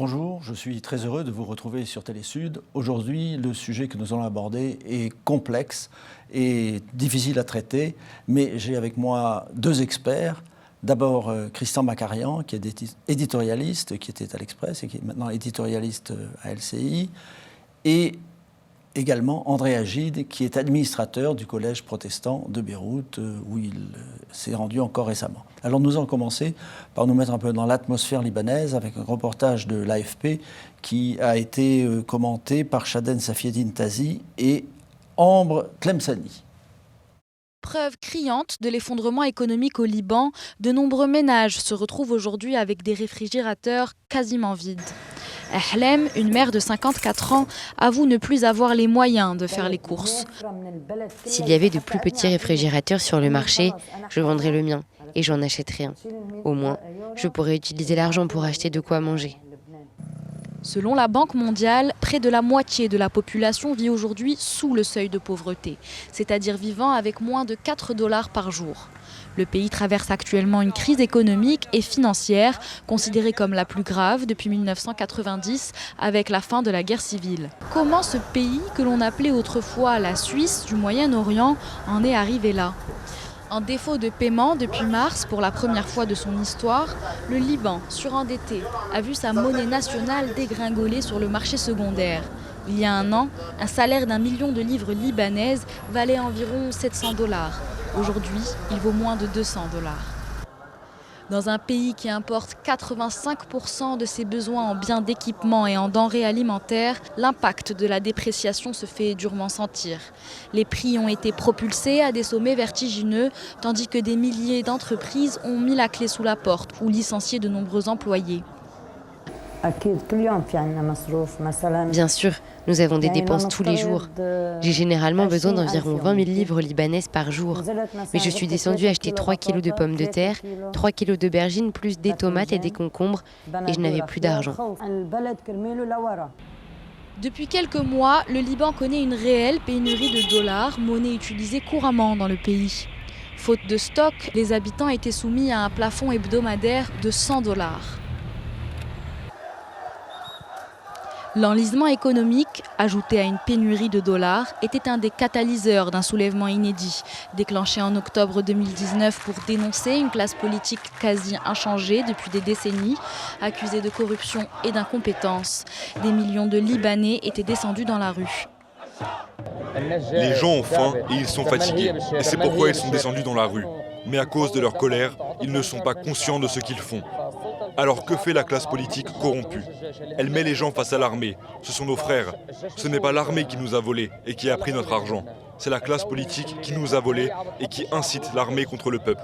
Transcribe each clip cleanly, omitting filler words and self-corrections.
Bonjour, je suis très heureux de vous retrouver sur Télésud. Aujourd'hui, le sujet que nous allons aborder est complexe et difficile à traiter, mais j'ai avec moi deux experts. D'abord, Christian Macarian, qui est éditorialiste, qui était à l'Express et qui est maintenant éditorialiste à LCI, et également André Agide, qui est administrateur du collège protestant de Beyrouth, où il s'est rendu encore récemment. Alors nous allons commencer par nous mettre un peu dans l'atmosphère libanaise avec un reportage de l'AFP qui a été commenté par Shaden Safieddine Tazi et Ambre Tlemceni. Preuve criante de l'effondrement économique au Liban, de nombreux ménages se retrouvent aujourd'hui avec des réfrigérateurs quasiment vides. Ahlem, une mère de 54 ans, avoue ne plus avoir les moyens de faire les courses. S'il y avait de plus petits réfrigérateurs sur le marché, je vendrais le mien et j'en achèterais un. Au moins, je pourrais utiliser l'argent pour acheter de quoi manger. Selon la Banque mondiale, près de la moitié de la population vit aujourd'hui sous le seuil de pauvreté, c'est-à-dire vivant avec moins de 4 $ par jour. Le pays traverse actuellement une crise économique et financière, considérée comme la plus grave depuis 1990, avec la fin de la guerre civile. Comment ce pays, que l'on appelait autrefois la Suisse du Moyen-Orient, en est arrivé là ? En défaut de paiement depuis mars, pour la première fois de son histoire, le Liban, surendetté, a vu sa monnaie nationale dégringoler sur le marché secondaire. Il y a un an, un salaire d'1 million de livres libanaises valait environ 700 $. Aujourd'hui, il vaut moins de 200 $. Dans un pays qui importe 85% de ses besoins en biens d'équipement et en denrées alimentaires, l'impact de la dépréciation se fait durement sentir. Les prix ont été propulsés à des sommets vertigineux, tandis que des milliers d'entreprises ont mis la clé sous la porte ou licencié de nombreux employés. Bien sûr, nous avons des dépenses tous les jours. J'ai généralement besoin d'environ 20 000 livres libanaises par jour. Mais je suis descendue acheter 3 kilos de pommes de terre, 3 kilos d'aubergines, plus des tomates et des concombres, et je n'avais plus d'argent. Depuis quelques mois, le Liban connaît une réelle pénurie de dollars, monnaie utilisée couramment dans le pays. Faute de stock, les habitants étaient soumis à un plafond hebdomadaire de 100 $. L'enlisement économique, ajouté à une pénurie de dollars, était un des catalyseurs d'un soulèvement inédit, déclenché en octobre 2019 pour dénoncer une classe politique quasi inchangée depuis des décennies, accusée de corruption et d'incompétence. Des millions de Libanais étaient descendus dans la rue. Les gens ont faim et ils sont fatigués, et c'est pourquoi ils sont descendus dans la rue. Mais à cause de leur colère, ils ne sont pas conscients de ce qu'ils font. Alors que fait la classe politique corrompue? Elle met les gens face à l'armée. Ce sont nos frères. Ce n'est pas l'armée qui nous a volés et qui a pris notre argent. C'est la classe politique qui nous a volés et qui incite l'armée contre le peuple.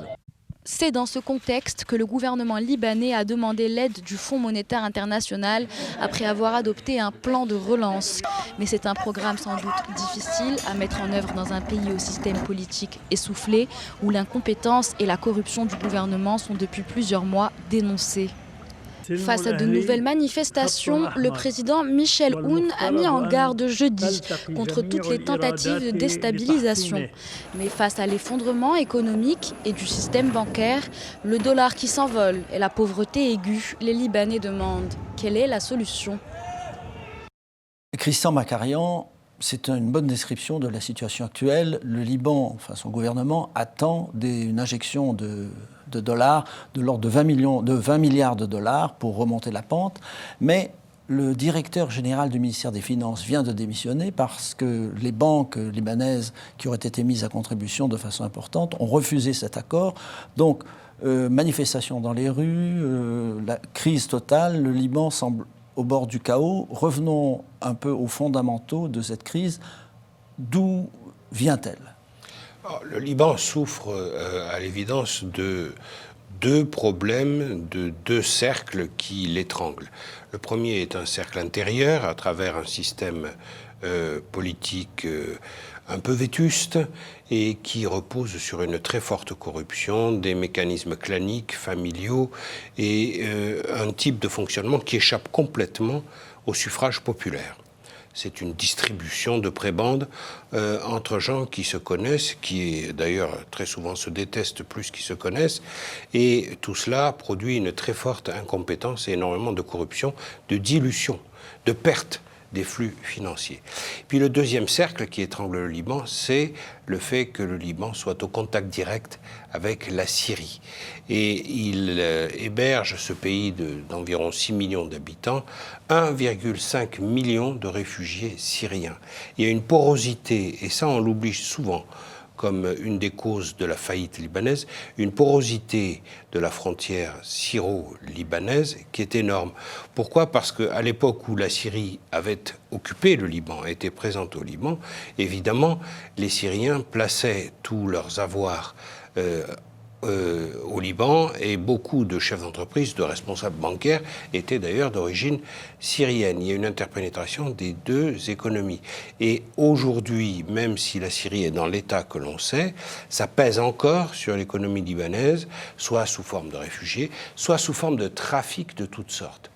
C'est dans ce contexte que le gouvernement libanais a demandé l'aide du Fonds monétaire international après avoir adopté un plan de relance. Mais c'est un programme sans doute difficile à mettre en œuvre dans un pays au système politique essoufflé, où l'incompétence et la corruption du gouvernement sont depuis plusieurs mois dénoncées. Face à de nouvelles manifestations, le président Michel Aoun a mis en garde jeudi contre toutes les tentatives de déstabilisation. Mais face à l'effondrement économique et du système bancaire, le dollar qui s'envole et la pauvreté aiguë, les Libanais demandent quelle est la solution. Christian Macarian, c'est une bonne description de la situation actuelle. Le Liban, enfin son gouvernement, attend une injection de dollars de l'ordre de 20 milliards de dollars pour remonter la pente. Mais le directeur général du ministère des Finances vient de démissionner parce que les banques libanaises qui auraient été mises à contribution de façon importante ont refusé cet accord. Donc, manifestations dans les rues, la crise totale, le Liban semble au bord du chaos. Revenons un peu aux fondamentaux de cette crise. D'où vient-elle ? Le Liban souffre à l'évidence de deux problèmes, de deux cercles qui l'étranglent. Le premier est un cercle intérieur à travers un système politique un peu vétuste et qui repose sur une très forte corruption, des mécanismes claniques, familiaux et un type de fonctionnement qui échappe complètement au suffrage populaire. c'est une distribution de prébendes entre gens qui se connaissent, qui d'ailleurs très souvent se détestent plus qu'ils se connaissent, et tout cela produit une très forte incompétence et énormément de corruption, de dilution, de perte des flux financiers. Puis le deuxième cercle qui étrangle le Liban, c'est le fait que le Liban soit au contact direct avec la Syrie. Et il héberge ce pays d'environ 6 millions d'habitants, 1,5 million de réfugiés syriens. Il y a une porosité, et ça on l'oublie souvent, comme une des causes de la faillite libanaise, une porosité de la frontière syro-libanaise qui est énorme. Pourquoi ? Parce qu'à l'époque où la Syrie avait occupé le Liban, était présente au Liban, évidemment, les Syriens plaçaient tous leurs avoirs au Liban, et beaucoup de chefs d'entreprise, de responsables bancaires étaient d'ailleurs d'origine syrienne. Il y a une interpénétration des deux économies. Et aujourd'hui, même si la Syrie est dans l'état que l'on sait, ça pèse encore sur l'économie libanaise, soit sous forme de réfugiés, soit sous forme de trafics de toutes sortes.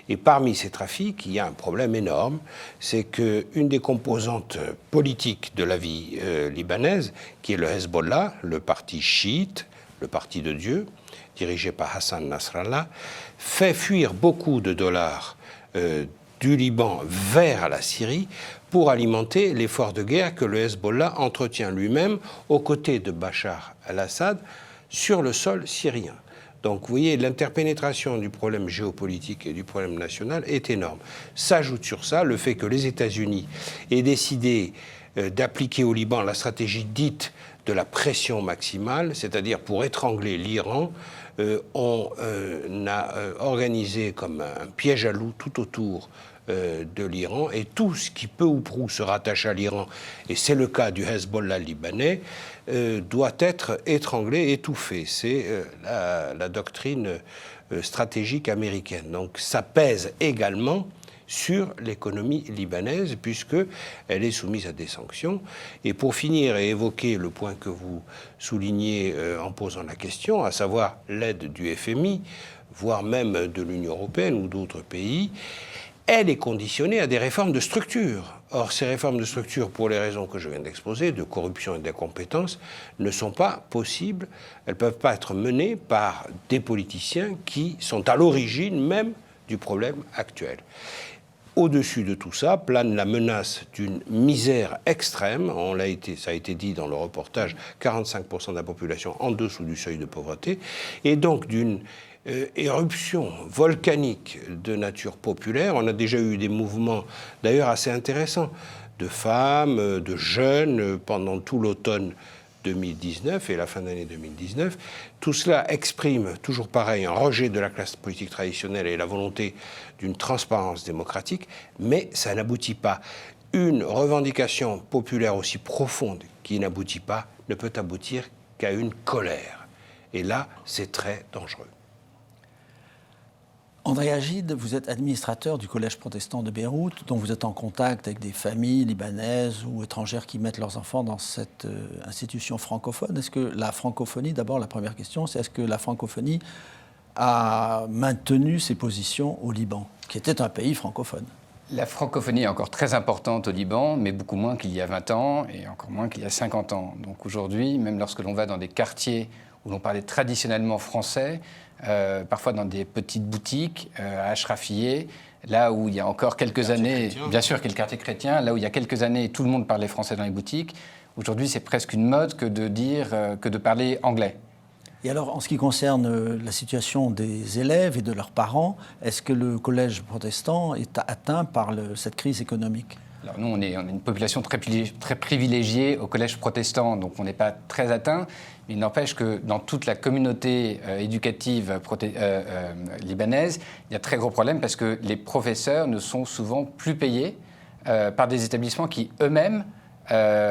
Et parmi ces trafics, il y a un problème énorme, c'est qu'une des composantes politiques de la vie libanaise, qui est le Hezbollah, le parti chiite, le parti de Dieu, dirigé par Hassan Nasrallah, fait fuir beaucoup de dollars du Liban vers la Syrie pour alimenter l'effort de guerre que le Hezbollah entretient lui-même aux côtés de Bachar al-Assad sur le sol syrien. Donc vous voyez, l'interpénétration du problème géopolitique et du problème national est énorme. S'ajoute sur ça le fait que les États-Unis aient décidé d'appliquer au Liban la stratégie dite de la pression maximale, c'est-à-dire pour étrangler l'Iran, on a organisé comme un piège à loup tout autour de l'Iran, et tout ce qui peu ou prou se rattache à l'Iran, et c'est le cas du Hezbollah libanais, doit être étranglé, étouffé. C'est la doctrine stratégique américaine. Donc ça pèse également sur l'économie libanaise, puisqu'elle est soumise à des sanctions. Et pour finir et évoquer le point que vous soulignez en posant la question, à savoir l'aide du FMI, voire même de l'Union européenne ou d'autres pays, elle est conditionnée à des réformes de structure. Or, ces réformes de structure, pour les raisons que je viens d'exposer, de corruption et d'incompétence, ne sont pas possibles. Elles ne peuvent pas être menées par des politiciens qui sont à l'origine même du problème actuel. Au-dessus de tout ça plane la menace d'une misère extrême. Ça a été dit dans le reportage, 45% de la population en dessous du seuil de pauvreté, et donc d'une éruption volcanique de nature populaire. On a déjà eu des mouvements d'ailleurs assez intéressants de femmes, de jeunes pendant tout l'automne 2019 et la fin d'année 2019. Tout cela exprime, toujours pareil, un rejet de la classe politique traditionnelle et la volonté d'une transparence démocratique, mais ça n'aboutit pas. Une revendication populaire aussi profonde qui n'aboutit pas ne peut aboutir qu'à une colère. Et là, c'est très dangereux. André Agide, vous êtes administrateur du Collège protestant de Beyrouth, dont vous êtes en contact avec des familles libanaises ou étrangères qui mettent leurs enfants dans cette institution francophone. Est-ce que la francophonie, d'abord la première question, c'est est-ce que la francophonie a maintenu ses positions au Liban, qui était un pays francophone ? La francophonie est encore très importante au Liban, mais beaucoup moins qu'il y a 20 ans et encore moins qu'il y a 50 ans. Donc aujourd'hui, même lorsque l'on va dans des quartiers où l'on parlait traditionnellement français, parfois dans des petites boutiques à Achrafiyeh, là où il y a encore quelques années, bien sûr, qui est le quartier chrétien, là où il y a quelques années, tout le monde parlait français dans les boutiques. Aujourd'hui, c'est presque une mode que de parler anglais. Et alors, en ce qui concerne la situation des élèves et de leurs parents, est-ce que le collège protestant est atteint par cette crise économique ? Alors nous, on est une population très privilégiée au collège protestant, donc on n'est pas très atteint. Mais il n'empêche que dans toute la communauté éducative libanaise, il y a très gros problèmes parce que les professeurs ne sont souvent plus payés par des établissements qui eux-mêmes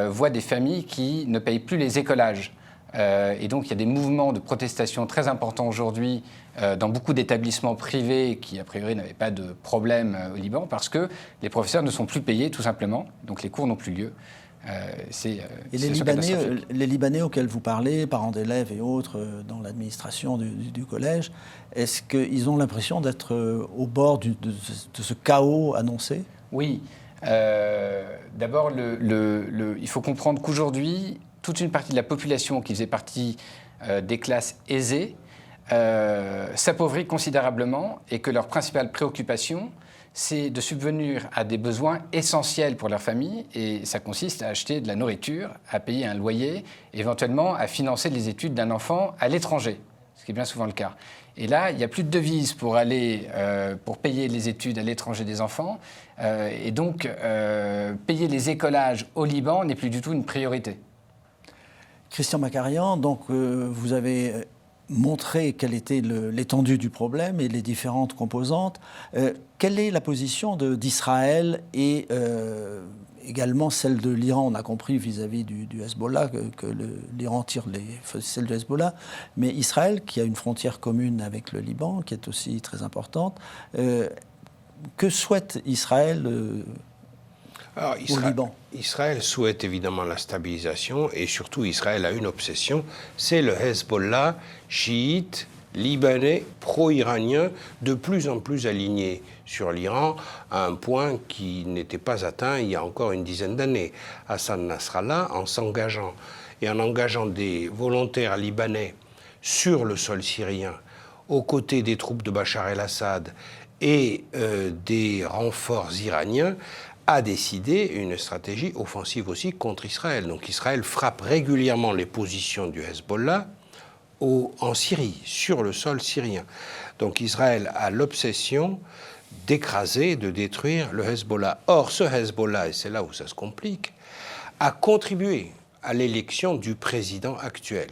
voient des familles qui ne payent plus les écolages. Et donc il y a des mouvements de protestation très importants aujourd'hui dans beaucoup d'établissements privés qui, a priori, n'avaient pas de problème au Liban parce que les professeurs ne sont plus payés, tout simplement. Donc les cours n'ont plus lieu. Et les Libanais auxquels vous parlez, parents d'élèves et autres, dans l'administration du collège, est-ce qu'ils ont l'impression d'être au bord de ce chaos annoncé ? Oui. D'abord, il faut comprendre qu'aujourd'hui, toute une partie de la population qui faisait partie des classes aisées s'appauvrit considérablement et que leur principale préoccupation, c'est de subvenir à des besoins essentiels pour leur famille, et ça consiste à acheter de la nourriture, à payer un loyer, éventuellement à financer les études d'un enfant à l'étranger, ce qui est bien souvent le cas. Et là, il n'y a plus de devises pour payer les études à l'étranger des enfants, et donc payer les écolages au Liban n'est plus du tout une priorité. Christian Macarian, donc vous avez montré quelle était l'étendue du problème et les différentes composantes. Quelle est la position d'Israël et également celle de l'Iran? On a compris vis-à-vis du Hezbollah que l'Iran tire celle du Hezbollah, mais Israël, qui a une frontière commune avec le Liban, qui est aussi très importante, que souhaite Israël au Liban? Israël souhaite évidemment la stabilisation, et surtout Israël a une obsession, c'est le Hezbollah chiite, libanais, pro-iranien, de plus en plus aligné sur l'Iran, à un point qui n'était pas atteint il y a encore une dizaine d'années. Hassan Nasrallah, en s'engageant et en engageant des volontaires libanais sur le sol syrien, aux côtés des troupes de Bachar el-Assad et des renforts iraniens, a décidé une stratégie offensive aussi contre Israël. Donc Israël frappe régulièrement les positions du Hezbollah en Syrie, sur le sol syrien. Donc Israël a l'obsession d'écraser, de détruire le Hezbollah. Or, ce Hezbollah, et c'est là où ça se complique, a contribué à l'élection du président actuel,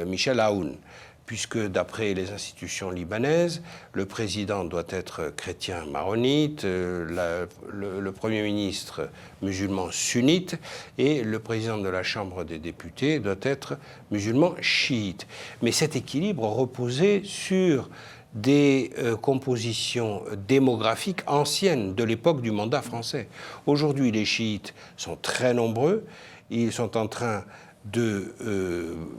Michel Aoun, puisque d'après les institutions libanaises, le président doit être chrétien maronite, le Premier ministre musulman sunnite, et le président de la Chambre des députés doit être musulman chiite. Mais cet équilibre reposait sur des compositions démographiques anciennes de l'époque du mandat français. Aujourd'hui, les chiites sont très nombreux, ils sont en train de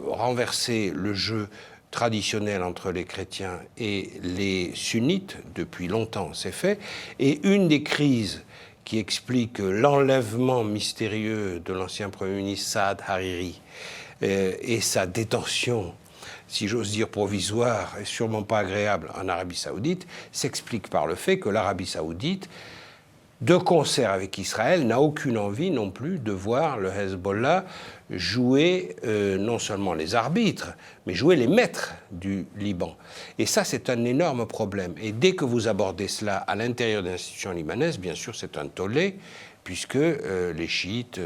renverser le jeu traditionnel entre les chrétiens et les sunnites, depuis longtemps c'est fait, et une des crises qui explique l'enlèvement mystérieux de l'ancien Premier ministre Saad Hariri et sa détention, si j'ose dire provisoire et sûrement pas agréable, en Arabie Saoudite, s'explique par le fait que l'Arabie Saoudite, de concert avec Israël, n'a aucune envie non plus de voir le Hezbollah jouer non seulement les arbitres, mais jouer les maîtres du Liban. Et ça, c'est un énorme problème. Et dès que vous abordez cela à l'intérieur des institutions libanaises, bien sûr, c'est un tollé, puisque les chiites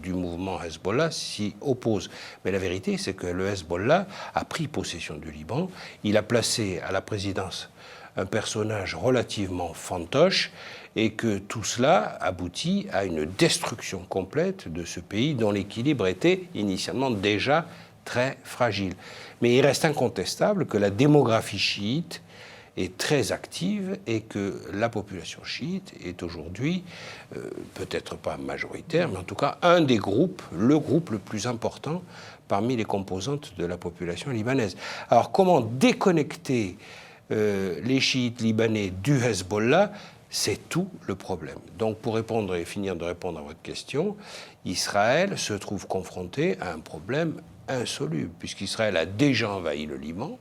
du mouvement Hezbollah s'y opposent. Mais la vérité, c'est que le Hezbollah a pris possession du Liban. Il a placé à la présidence un personnage relativement fantoche, et que tout cela aboutit à une destruction complète de ce pays dont l'équilibre était initialement déjà très fragile. Mais il reste incontestable que la démographie chiite est très active et que la population chiite est aujourd'hui, peut-être pas majoritaire, mais en tout cas un des groupes, le groupe le plus important parmi les composantes de la population libanaise. Alors comment déconnecter les chiites libanais du Hezbollah? C'est tout le problème. Donc, pour répondre et finir de répondre à votre question, Israël se trouve confronté à un problème insoluble, puisqu'Israël a déjà envahi le Liban,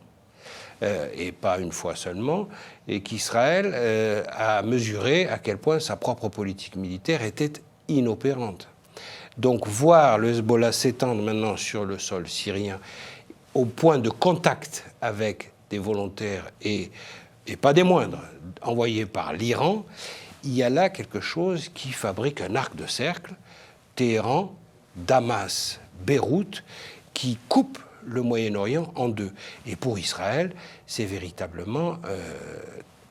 et pas une fois seulement, et qu'Israël a mesuré à quel point sa propre politique militaire était inopérante. Donc, voir le Hezbollah s'étendre maintenant sur le sol syrien au point de contact avec des volontaires et pas des moindres, envoyés par l'Iran, il y a là quelque chose qui fabrique un arc de cercle, Téhéran, Damas, Beyrouth, qui coupe le Moyen-Orient en deux. Et pour Israël, c'est véritablement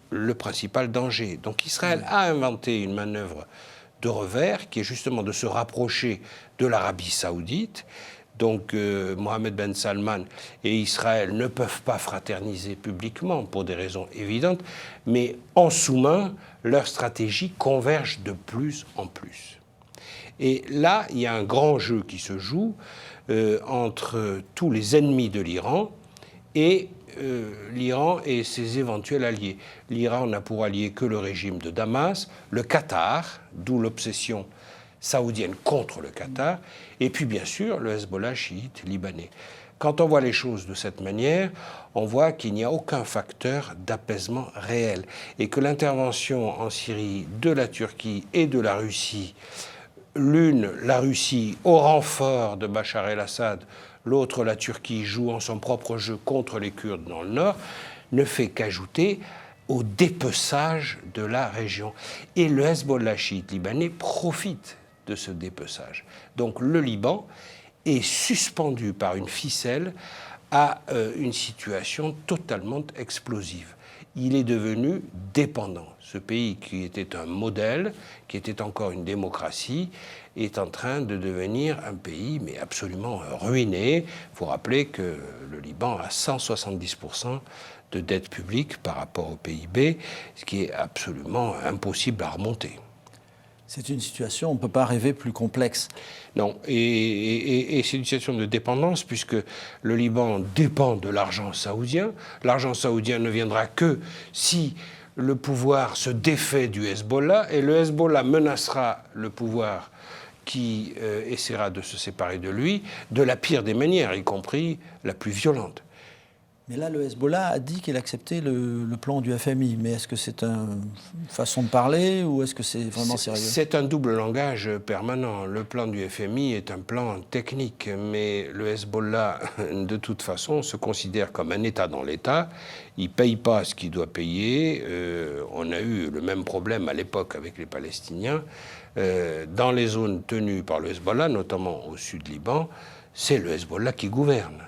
le principal danger. Donc Israël a inventé une manœuvre de revers, qui est justement de se rapprocher de l'Arabie saoudite. Donc Mohammed Ben Salman et Israël ne peuvent pas fraterniser publiquement pour des raisons évidentes, mais en sous-main, leurs stratégies convergent de plus en plus. Et là, il y a un grand jeu qui se joue entre tous les ennemis de l'Iran et l'Iran et ses éventuels alliés. L'Iran n'a pour allié que le régime de Damas, le Qatar, d'où l'obsession saoudienne contre le Qatar, et puis bien sûr le Hezbollah chiite libanais. Quand on voit les choses de cette manière, on voit qu'il n'y a aucun facteur d'apaisement réel et que l'intervention en Syrie de la Turquie et de la Russie, l'une, la Russie, au renfort de Bachar el-Assad, l'autre, la Turquie, jouant son propre jeu contre les Kurdes dans le nord, ne fait qu'ajouter au dépeçage de la région. Et le Hezbollah chiite libanais profite de ce dépeçage. Donc le Liban est suspendu par une ficelle à une situation totalement explosive. Il est devenu dépendant. Ce pays qui était un modèle, qui était encore une démocratie, est en train de devenir un pays mais absolument ruiné. Il faut rappeler que le Liban a 170% de dette publique par rapport au PIB, ce qui est absolument impossible à remonter. C'est une situation, on ne peut pas rêver plus complexe. Non, et c'est une situation de dépendance puisque le Liban dépend de l'argent saoudien. L'argent saoudien ne viendra que si le pouvoir se défait du Hezbollah et le Hezbollah menacera le pouvoir qui essaiera de se séparer de lui de la pire des manières, y compris la plus violente. Mais là, le Hezbollah a dit qu'il acceptait le plan du FMI. Mais est-ce que c'est une façon de parler ou est-ce que c'est vraiment sérieux ? C'est un double langage permanent. Le plan du FMI est un plan technique, mais le Hezbollah, de toute façon, se considère comme un État dans l'État. Il ne paye pas ce qu'il doit payer. On a eu le même problème à l'époque avec les Palestiniens. Dans les zones tenues par le Hezbollah, notamment au sud Liban, c'est le Hezbollah qui gouverne.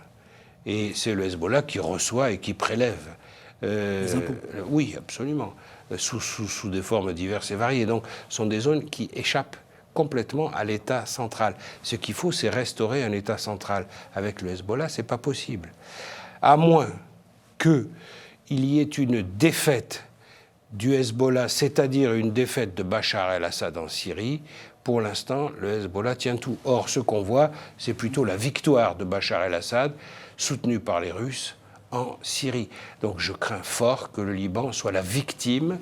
Et c'est le Hezbollah qui reçoit et qui prélève. Les impôts. Oui, absolument. Sous des formes diverses et variées. Donc, ce sont des zones qui échappent complètement à l'État central. Ce qu'il faut, c'est restaurer un État central. Avec le Hezbollah, ce n'est pas possible. À moins qu'il y ait une défaite du Hezbollah, c'est-à-dire une défaite de Bachar el-Assad en Syrie. Pour l'instant, le Hezbollah tient tout. Or, ce qu'on voit, c'est plutôt la victoire de Bachar el-Assad, soutenu par les Russes, en Syrie. Donc je crains fort que le Liban soit la victime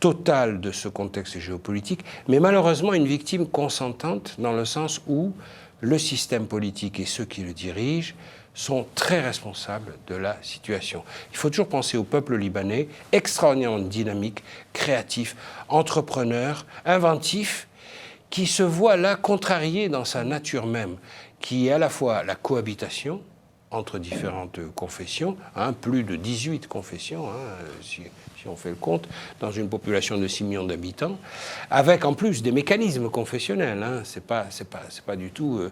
totale de ce contexte géopolitique, mais malheureusement une victime consentante dans le sens où le système politique et ceux qui le dirigent sont très responsables de la situation. Il faut toujours penser au peuple libanais, extraordinairement dynamique, créatif, entrepreneur, inventif, qui se voit là contrarié dans sa nature même, qui est à la fois la cohabitation entre différentes confessions, plus de 18 confessions, si on fait le compte, dans une population de 6 millions d'habitants, avec en plus des mécanismes confessionnels. C'est pas du tout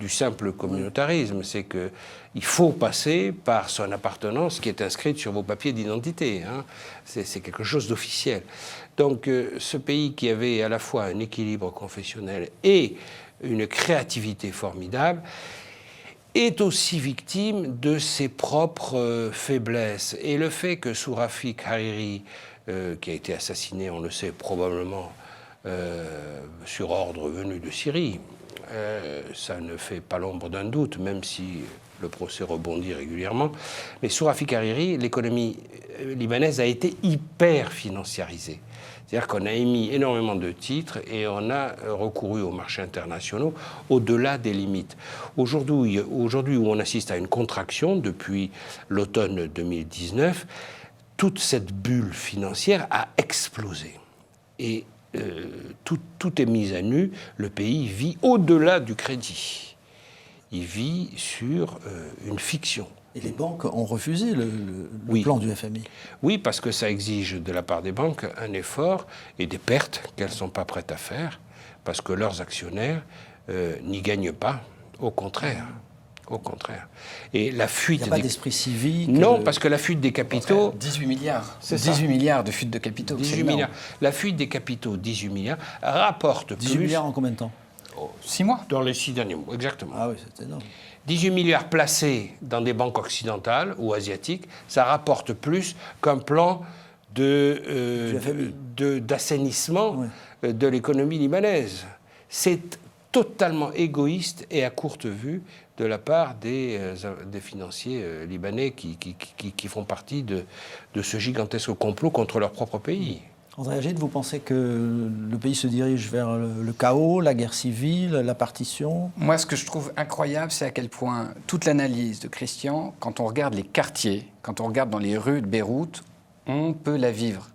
du simple communautarisme, c'est qu'il faut passer par son appartenance qui est inscrite sur vos papiers d'identité. C'est quelque chose d'officiel. Donc ce pays qui avait à la fois un équilibre confessionnel et une créativité formidable, est aussi victime de ses propres faiblesses. Et le fait que Rafik Hariri, qui a été assassiné, on le sait, probablement sur ordre venu de Syrie, ça ne fait pas l'ombre d'un doute, même si le procès rebondit régulièrement. Mais sous Rafik Hariri, l'économie libanaise a été hyper financiarisée. C'est-à-dire qu'on a émis énormément de titres et on a recouru aux marchés internationaux au-delà des limites. Aujourd'hui où on assiste à une contraction depuis l'automne 2019, toute cette bulle financière a explosé. Et tout est mis à nu. Le pays vit au-delà du crédit. Il vit sur une fiction. Et les banques ont refusé le plan du FMI. Oui, parce que ça exige de la part des banques un effort et des pertes qu'elles ne sont pas prêtes à faire, parce que leurs actionnaires n'y gagnent pas, au contraire. Au contraire. Et la fuite... Il n'y a pas d'esprit civique. Non, parce que la fuite des capitaux... 18 milliards. C'est 18 milliards de fuite de capitaux. 18 milliards. La fuite des capitaux, 18 milliards, rapporte 18 plus... milliards en combien de temps ? 6 mois. Dans les 6 derniers mois, exactement. Ah oui, c'est énorme. 18 milliards placés dans des banques occidentales ou asiatiques, ça rapporte plus qu'un plan d'assainissement de l'économie libanaise. C'est totalement égoïste et à courte vue de la part des financiers libanais qui font partie de ce gigantesque complot contre leur propre pays. André Agid, vous pensez que le pays se dirige vers le chaos, la guerre civile, la partition? Moi, ce que je trouve incroyable, c'est à quel point toute l'analyse de Christian, quand on regarde les quartiers, quand on regarde dans les rues de Beyrouth, on peut la vivre.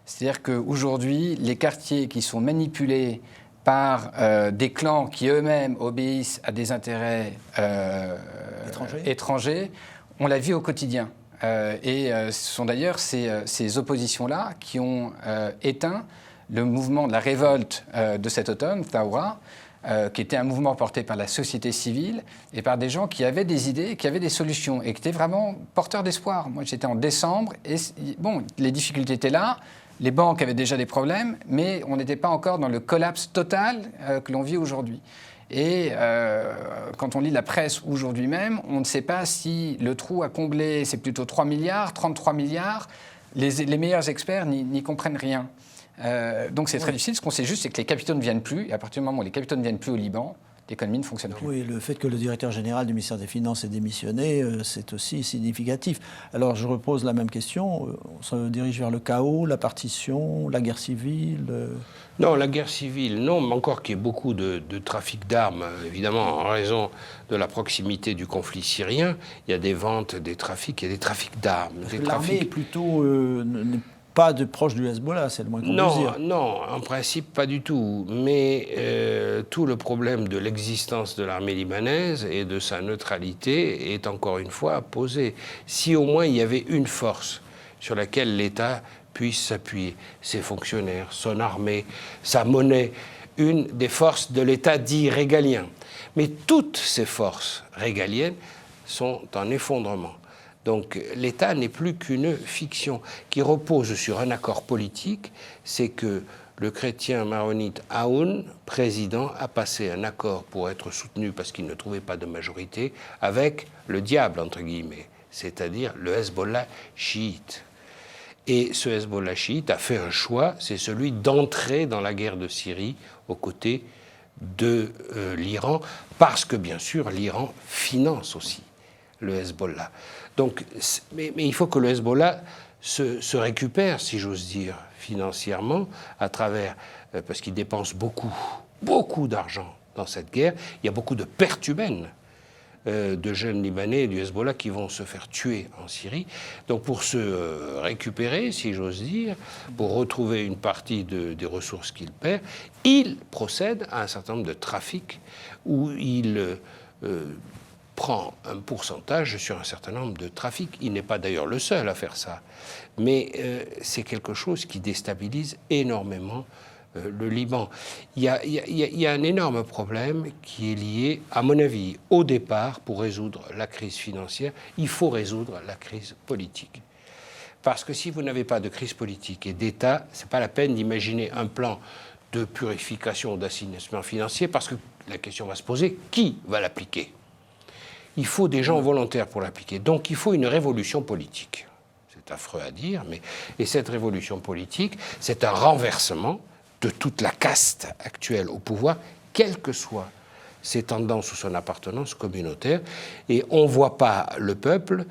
C'est-à-dire qu'aujourd'hui, les quartiers qui sont manipulés par des clans qui eux-mêmes obéissent à des intérêts étrangers, on la vit au quotidien. Ce sont d'ailleurs ces oppositions-là qui ont éteint le mouvement de la révolte de cet automne, Thawra, qui était un mouvement porté par la société civile et par des gens qui avaient des idées, qui avaient des solutions et qui étaient vraiment porteurs d'espoir. Moi, j'étais en décembre et bon, les difficultés étaient là, les banques avaient déjà des problèmes, mais on n'était pas encore dans le collapse total que l'on vit aujourd'hui. Et quand on lit la presse aujourd'hui même, on ne sait pas si le trou à combler, c'est plutôt 3 milliards, 33 milliards. Les meilleurs experts n'y comprennent rien. Donc c'est très difficile. Ce qu'on sait juste, c'est que les capitaux ne viennent plus. Et à partir du moment où les capitaux ne viennent plus au Liban, l'économie ne fonctionne plus. Oui, le fait que le directeur général du ministère des Finances ait démissionné, c'est aussi significatif. Alors je repose la même question. On se dirige vers le chaos, la partition, la guerre civile Non, la guerre civile, non, mais encore qu'il y ait beaucoup de trafic d'armes, évidemment, en raison de la proximité du conflit syrien. Il y a des ventes, des trafics, il y a des trafics d'armes. L'armée est plutôt... pas de proche du Hezbollah, c'est le moins qu'on puisse dire. Non, en principe, pas du tout. Mais tout le problème de l'existence de l'armée libanaise et de sa neutralité est encore une fois posé. Si au moins il y avait une force sur laquelle l'État puisse s'appuyer, ses fonctionnaires, son armée, sa monnaie, une des forces de l'État dit régalien. Mais toutes ces forces régaliennes sont en effondrement. Donc l'État n'est plus qu'une fiction qui repose sur un accord politique, c'est que le chrétien maronite Aoun, président, a passé un accord pour être soutenu parce qu'il ne trouvait pas de majorité avec le diable, entre guillemets, c'est-à-dire le Hezbollah chiite. Et ce Hezbollah chiite a fait un choix, c'est celui d'entrer dans la guerre de Syrie aux côtés de l'Iran, parce que bien sûr l'Iran finance aussi le Hezbollah. Donc, mais il faut que le Hezbollah se récupère, si j'ose dire, financièrement, à travers, parce qu'il dépense beaucoup d'argent dans cette guerre. Il y a beaucoup de pertes humaines de jeunes Libanais du Hezbollah qui vont se faire tuer en Syrie. Donc pour se récupérer, si j'ose dire, pour retrouver une partie des ressources qu'il perd, il procède à un certain nombre de trafics où il prend un pourcentage sur un certain nombre de trafics. Il n'est pas d'ailleurs le seul à faire ça. Mais c'est quelque chose qui déstabilise énormément le Liban. Il y a un énorme problème qui est lié, à mon avis, au départ, pour résoudre la crise financière, il faut résoudre la crise politique. Parce que si vous n'avez pas de crise politique et d'État, ce n'est pas la peine d'imaginer un plan de purification ou d'assainissement financier, parce que la question va se poser, qui va l'appliquer ? Il faut des gens volontaires pour l'appliquer. Donc il faut une révolution politique. C'est affreux à dire, et cette révolution politique, c'est un renversement de toute la caste actuelle au pouvoir, quelles que soient ses tendances ou son appartenance communautaire. Et on ne voit pas le peuple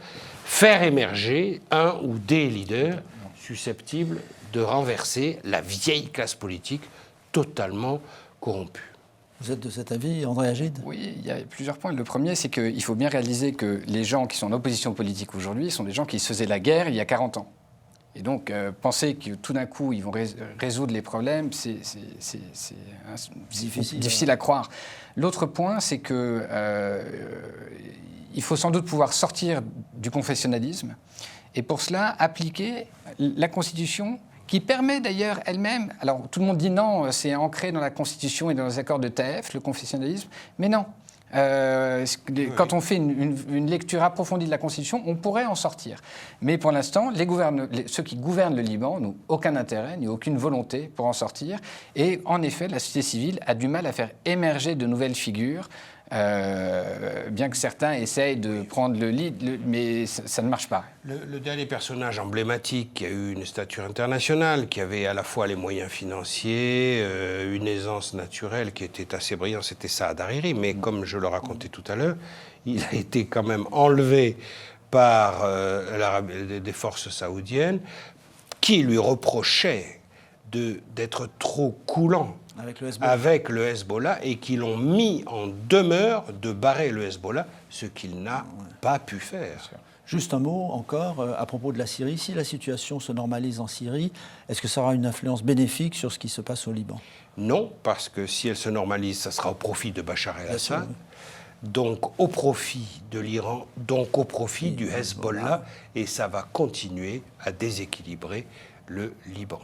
faire émerger un ou des leaders susceptibles de renverser la vieille classe politique totalement corrompue. Vous êtes de cet avis, André Agid ? Oui, il y a plusieurs points. Le premier, c'est qu'il faut bien réaliser que les gens qui sont en opposition politique aujourd'hui sont des gens qui se faisaient la guerre il y a 40 ans. Et donc, penser que tout d'un coup, ils vont résoudre les problèmes, c'est difficile à croire. L'autre point, c'est qu'il faut sans doute pouvoir sortir du confessionnalisme et pour cela, appliquer la Constitution qui permet d'ailleurs elle-même, alors tout le monde dit non, c'est ancré dans la Constitution et dans les accords de Taïf, le confessionnalisme, mais non. Quand on fait une lecture approfondie de la Constitution, on pourrait en sortir. Mais pour l'instant, ceux qui gouvernent le Liban n'ont aucun intérêt, ni aucune volonté pour en sortir. Et en effet, la société civile a du mal à faire émerger de nouvelles figures bien que certains essayent de prendre le lead, mais ça ne marche pas. Le dernier personnage emblématique qui a eu une stature internationale, qui avait à la fois les moyens financiers, une aisance naturelle qui était assez brillante, c'était Saad Hariri. Mais comme je le racontais tout à l'heure, il a été quand même enlevé par des forces saoudiennes qui lui reprochaient d'être trop coulant avec le Hezbollah et qui l'ont mis en demeure de barrer le Hezbollah, ce qu'il n'a pas pu faire. Juste un mot encore à propos de la Syrie. Si la situation se normalise en Syrie, est-ce que ça aura une influence bénéfique sur ce qui se passe au Liban? Non, parce que si elle se normalise, ça sera au profit de Bachar el-Assad, donc au profit de l'Iran, donc au profit du Hezbollah, et ça va continuer à déséquilibrer le Liban.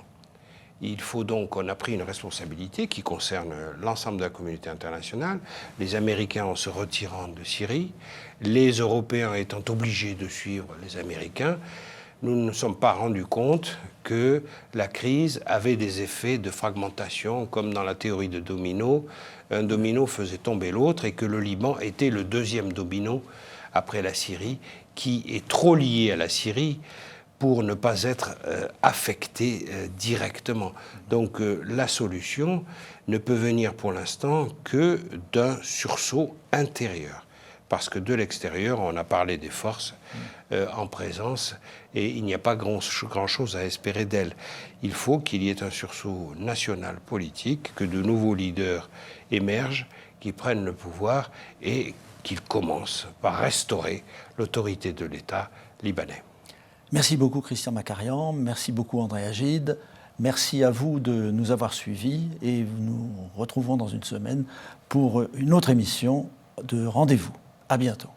Il faut donc, on a pris une responsabilité qui concerne l'ensemble de la communauté internationale, les Américains en se retirant de Syrie, les Européens étant obligés de suivre les Américains. Nous ne nous sommes pas rendus compte que la crise avait des effets de fragmentation, comme dans la théorie de domino. Un domino faisait tomber l'autre et que le Liban était le deuxième domino après la Syrie, qui est trop lié à la Syrie pour ne pas être affecté directement. Donc la solution ne peut venir pour l'instant que d'un sursaut intérieur. Parce que de l'extérieur, on a parlé des forces en présence et il n'y a pas grand-chose à espérer d'elles. Il faut qu'il y ait un sursaut national politique, que de nouveaux leaders émergent, qui prennent le pouvoir et qu'ils commencent par restaurer l'autorité de l'État libanais. Merci beaucoup Christian Macarian, merci beaucoup André Agide, merci à vous de nous avoir suivis et nous retrouvons dans une semaine pour une autre émission de Rendez-vous. À bientôt.